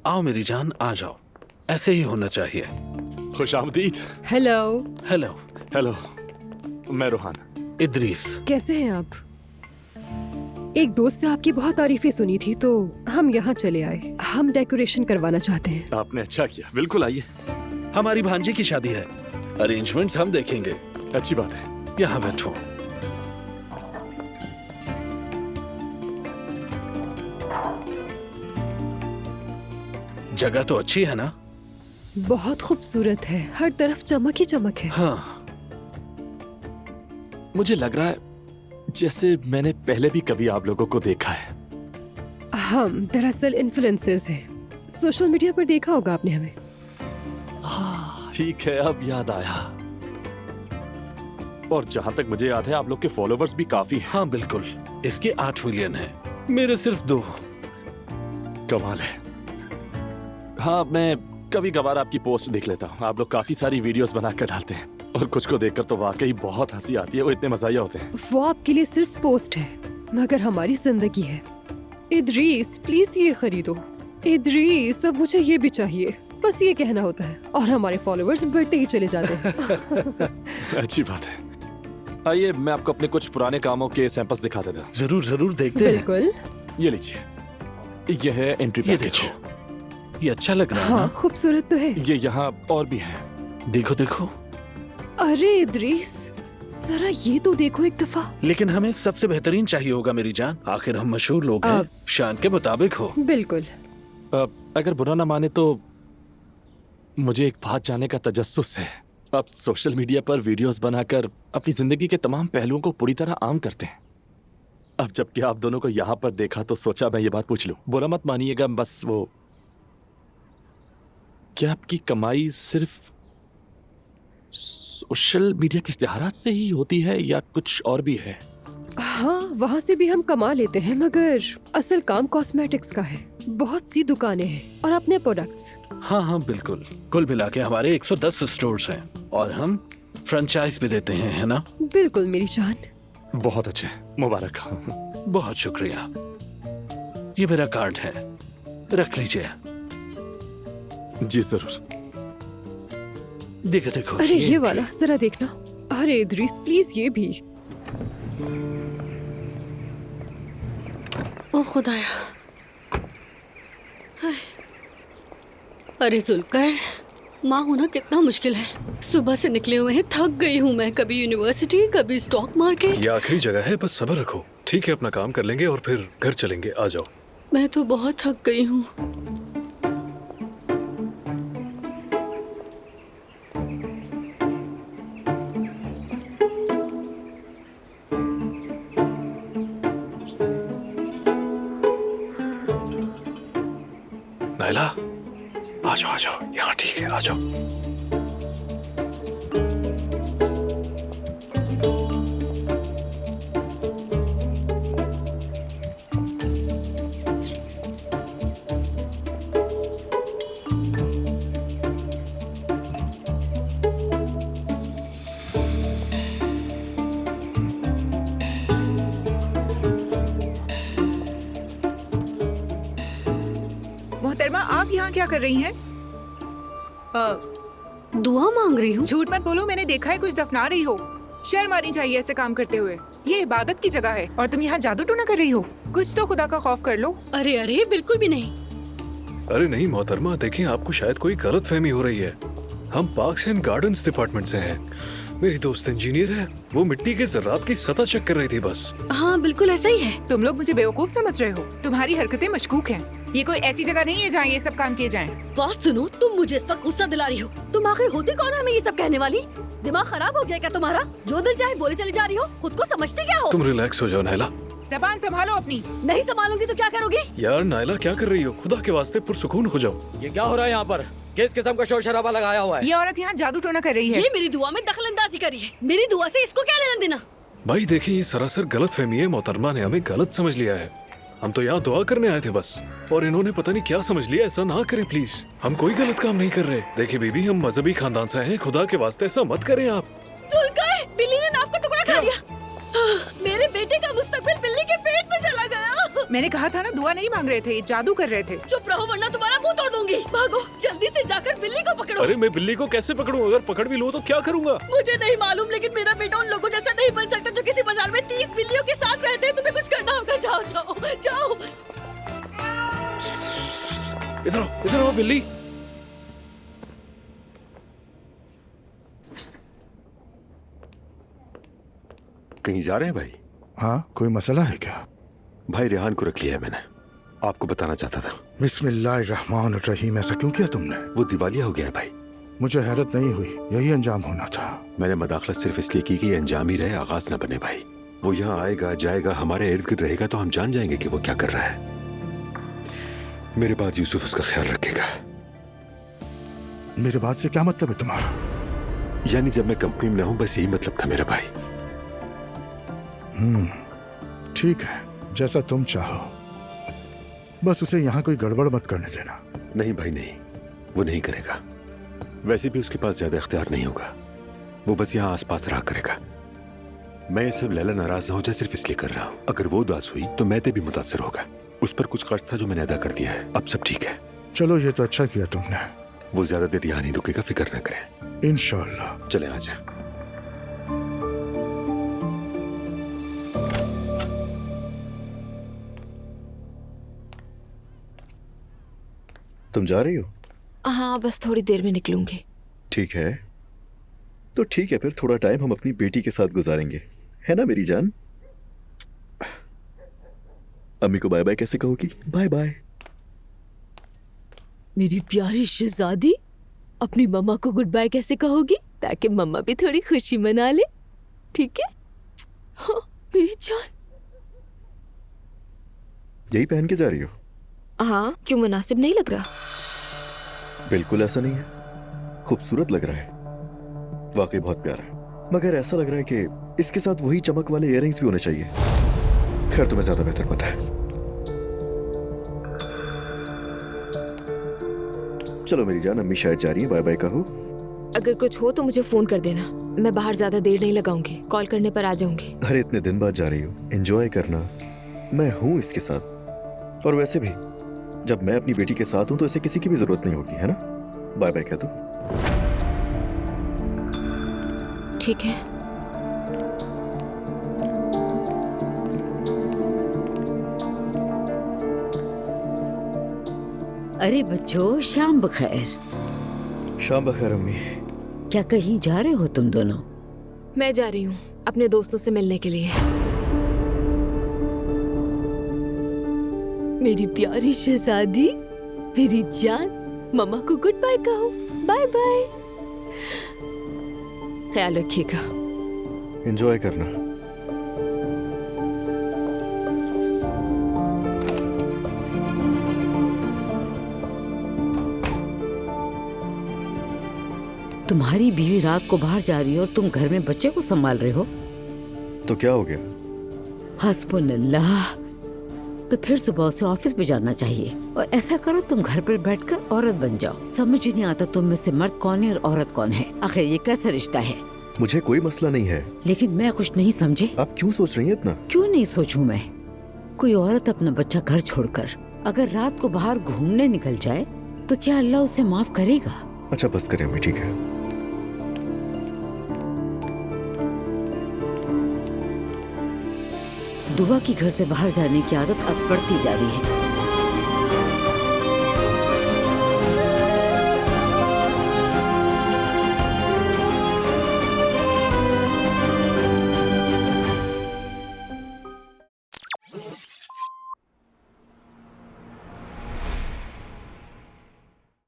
आओ मेरी जान, आ जाओ। ऐसे ही होना चाहिए। खुशामदीद। हेलो। हेलो। हेलो, मैं रोहान। इद्रीस। कैसे हैं आप? एक दोस्त से आपकी बहुत तारीफें सुनी थी तो हम यहाँ चले आए। हम डेकोरेशन करवाना चाहते हैं। आपने अच्छा किया, बिल्कुल आइए। हमारी भांजी की शादी है, अरेंजमेंट्स हम देखेंगे। अच्छी बात है। यहाँ बैठो। जगह तो अच्छी है ना? बहुत खूबसूरत है, हर तरफ चमक ही चमक है। हाँ। मुझे लग रहा है जैसे मैंने पहले भी कभी आप लोगों को देखा है। हम दरअसल इन्फ्लुएंसर्स हैं। सोशल मीडिया पर देखा होगा आपने हमें। ठीक है, अब याद आया। और जहाँ तक मुझे याद है आप लोग के फॉलोवर्स भी काफी हैं। हाँ बिल्कुल, इसके 8 मिलियन हैं, मेरे सिर्फ 2। कमाल है। हाँ, मैं कभी कभार आपकी पोस्ट देख लेता हूँ। आप लोग काफी सारी वीडियोस बनाकर डालते हैं और कुछ को देखकर तो वाकई बहुत हंसी आती है। वो इतने मजाया होते हैं। वो आपके लिए सिर्फ पोस्ट है, मगर हमारी जिंदगी है। इद्रीस प्लीज ये खरीदो। इद्रीस अब मुझे ये भी चाहिए। बस ये कहना होता है और हमारे फॉलोअर्स बढ़ते ही चले जाते हैं। अच्छी बात है। आइए, मैं आपको अपने कुछ पुराने कामों के सैंपल्स दिखा देता हूँ। जरूर जरूर, देखते हैं। बिल्कुल। ये लीजिए, ये है एंट्री ये पैकेज। देखो, ये अच्छा लग रहा है हाँ, ना? खूबसूरत तो है। ये यहाँ और भी है। देखो देखो। अरे इद्रीस, जरा ये तो देखो एक दफा। लेकिन हमें सबसे बेहतरीन चाहिए होगा मेरी जान। आखिर हम मशहूर लोग हैं, शान के मुताबिक हो। बिल्कुल। अगर बुरा ना माने तो मुझे एक बात जानने का तजस्सुस है। आप सोशल मीडिया पर वीडियोस बनाकर अपनी जिंदगी के तमाम पहलुओं को पूरी तरह आम करते हैं। अब जबकि आप दोनों को यहाँ पर देखा तो सोचा मैं ये बात पूछ लूं। बुरा मत मानिएगा, बस वो, क्या आपकी कमाई सिर्फ सोशल मीडिया के इश्तिहारात से ही होती है या कुछ और भी है? हाँ, वहाँ से भी हम कमा लेते हैं, मगर असल काम कॉस्मेटिक्स का है। बहुत सी दुकानें हैं और अपने प्रोडक्ट्स। हाँ हाँ बिल्कुल, कुल मिला के हमारे 110 स्टोर्स हैं और हम फ्रेंचाइज भी देते हैं, है ना? बिल्कुल मेरी जान। बहुत अच्छे, मुबारक। बहुत शुक्रिया। ये मेरा कार्ड है, रख लीजिए। जी जरूर। देखो देखो। अरे ये वाला जरा देखना। अरे इद्रीस प्लीज ये भी। ओ खुदाया। हाय। अरे जुल्कर, माँ होना कितना मुश्किल है। सुबह से निकले हुए हैं, थक गई हूँ मैं। कभी यूनिवर्सिटी, कभी स्टॉक मार्केट। ये आखिरी जगह है, बस सब्र रखो। ठीक है, अपना काम कर लेंगे और फिर घर चलेंगे। आ जाओ। मैं तो बहुत थक गई हूँ। नायला, आ जाओ आ जाओ, यहाँ ठीक है, आ जाओ। मोहतरमा, आप यहाँ क्या कर रही हैं? दुआ मांग रही हूँ। झूठ मत बोलो, मैंने देखा है कुछ दफना रही हो। शर्म आनी चाहिए ऐसे काम करते हुए। ये इबादत की जगह है और तुम यहाँ जादू टोना कर रही हो। कुछ तो खुदा का खौफ कर लो। अरे अरे, बिल्कुल भी नहीं। अरे नहीं मोहतरमा, देखिए आपको शायद कोई गलत फहमी हो रही है। हम पार्क्स एंड गार्डन्स डिपार्टमेंट से हैं। मेरी दोस्त इंजीनियर है, वो मिट्टी के ज़र्रात की सतह चेक कर रही थी बस। हाँ बिल्कुल ऐसा ही है। तुम लोग मुझे बेवकूफ समझ रहे हो। तुम्हारी हरकतें मशकूक हैं। ये कोई ऐसी जगह नहीं है जहाँ ये सब काम किए जाएं। बात सुनो, तुम मुझे इस वक्त गुस्सा दिला रही हो। तुम आखिर होती कौन है हमें ये सब कहने वाली? दिमाग खराब हो गया क्या तुम्हारा? जो दिल चाहे बोले चली जा रही हो, खुद को समझते क्या हो? तुम रिलैक्स हो जाओ नायला। जबान संभालो अपनी। नहीं संभालूंगी तो क्या करोगी? यार नायला, क्या कर रही हो? खुदा के वास्ते पुरसुकून हो जाओ। ये क्या हो रहा है यहाँ पर? किस किस्म का शोर शराबा लगाया हुआ है? ये औरत यहाँ जादू टोना कर रही है। ये मेरी दुआ में दखल अंदाजी करी है। मेरी दुआ से इसको क्या लेना देना? भाई देखिए, ये सरासर गलत फहमी है। मोहतरमा ने हमें गलत समझ लिया है। हम तो यहाँ दुआ करने आए थे बस, और इन्होंने पता नहीं क्या समझ लिया। ऐसा ना करें प्लीज, हम कोई गलत काम नहीं कर रहे। देखिए बीबी, हम मजहबी खानदान से हैं, खुदा के वास्ते ऐसा मत करें आप। सुलकर, बिल्ली ने नाक का टुकड़ा खा लिया। मेरे बेटे का मुस्तकबिल बिल्ली के पेट में चला गया। मैंने कहा था ना, दुआ नहीं मांग रहे थे, जादू कर रहे थे। चुप रहो वरना तुम्हारा मुंह तोड़ दूंगी। भागो जल्दी से जाकर बिल्ली को पकड़ो। अरे मैं बिल्ली को कैसे पकड़ूं? अगर पकड़ भी लूं तो क्या करूंगा? मुझे नहीं मालूम, लेकिन मेरा बेटा उन लोगों जैसा नहीं बन सकता जो किसी बाजार में 30 बिल्लियों के साथ रहते हैं। तुम्हें कुछ करना होगा। जाओ जाओ जाओ। इधर आओ बिल्ली। कहीं जा रहे हैं भाई? हाँ, कोई मसला है क्या? भाई रेहान को रख लिया है मैंने, आपको बताना चाहता था। बिस्मिल्लाहिर्रहमानिर्रहीम। ऐसा क्यों किया तुमने? वो दिवालिया हो गया है भाई। मुझे हैरत नहीं हुई, यही अंजाम होना था। मैंने मदाखलत सिर्फ इसलिए की कि ये अंजाम ही रहे, आगाज ना बने भाई। वो यहाँ आएगा जाएगा, हमारे इर्द गिर्द रहेगा तो हम जान जाएंगे कि वो क्या कर रहा है। मेरे बाद यूसुफ उसका ख्याल रखेगा। मेरे बात से क्या मतलब है तुम्हारा? यानी जब मैं कंपनी में ना हूं, बस यही मतलब था मेरा भाई। ठीक है, जैसा तुम चाहो। बस उसे यहाँ कोई गड़बड़ मत करने देना। नहीं भाई नहीं, वो नहीं करेगा। वैसे भी उसके पास ज्यादा इख्तियार नहीं होगा, वो बस यहाँ आसपास रहा करेगा। मैं ये सब लैला नाराज ना हो जाए सिर्फ इसलिए कर रहा हूँ। अगर वो उदास हुई तो मैं भी मुतासर होगा। उस पर कुछ कर्ज था जो मैंने अदा कर दिया है, अब सब ठीक है। चलो, ये तो अच्छा किया तुमने। वो ज्यादा देर यहाँ नहीं रुकेगा, फिक्र न करें। इंशाअल्लाह। चले आजा। तुम जा रही हो? हाँ, बस थोड़ी देर में निकलूंगी। ठीक है, तो ठीक है, फिर थोड़ा टाइम हम अपनी बेटी के साथ गुजारेंगे, है ना मेरी जान? अम्मी को बाय बाय कैसे कहोगी? Bye bye. मेरी प्यारी शहजादी, अपनी मम्मा को गुड बाय कैसे कहोगी, ताकि मम्मा भी थोड़ी खुशी मना ले? ठीक है? हाँ, मेरी जान। यही पहन के जा रही हो? हाँ, क्यों मुनासिब नहीं लग रहा? बिल्कुल ऐसा नहीं है, खूबसूरत लग रहा है, वाकई बहुत प्यारा है। मगर ऐसा लग रहा है कि इसके साथ वही चमक वाले इयररिंग्स भी होने चाहिए। खैर, तुम्हें ज्यादा बेहतर पता है। चलो मेरी जान, अम्मी शायद जा रही है, बाय बाय कहो। अगर कुछ हो तो मुझे फोन कर देना, मैं बाहर ज्यादा देर नहीं लगाऊंगी, कॉल करने पर आ जाऊंगी। अरे इतने दिन बाद जा रही हो, एंजॉय करना, मैं हूं इसके साथ। और वैसे भी जब मैं अपनी बेटी के साथ हूं तो इसे किसी की भी जरूरत नहीं होगी, है ना? बाय बाय कह दो। ठीक है। अरे बच्चों, शाम बखैर। शाम बखैर अम्मी। क्या कहीं जा रहे हो तुम दोनों? मैं जा रही हूँ अपने दोस्तों से मिलने के लिए। मेरी प्यारी शहजादी, मेरी जान, मम्मा को गुड बाय कहो। Bye bye. ख्याल रखिएगा। एंजॉय करना। तुम्हारी बीवी रात को बाहर जा रही है और तुम घर में बच्चे को संभाल रहे हो? तो क्या हो गया? हस्बुनल्लाह। तो फिर सुबह से ऑफिस भी जाना चाहिए, और ऐसा करो तुम घर पर बैठकर औरत बन जाओ। समझ ही नहीं आता तुम में से मर्द कौन है और औरत कौन है। आखिर ये कैसा रिश्ता है? मुझे कोई मसला नहीं है, लेकिन मैं कुछ नहीं समझे। आप क्यों सोच रही हैं इतना? क्यों नहीं सोचूं मैं? कोई औरत अपना बच्चा घर छोड़कर अगर रात को बाहर घूमने निकल जाए तो क्या अल्लाह उसे माफ करेगा? अच्छा बस करें अम्मी, ठीक है। दुआ की घर से बाहर जाने की आदत अब बढ़ती जा रही है।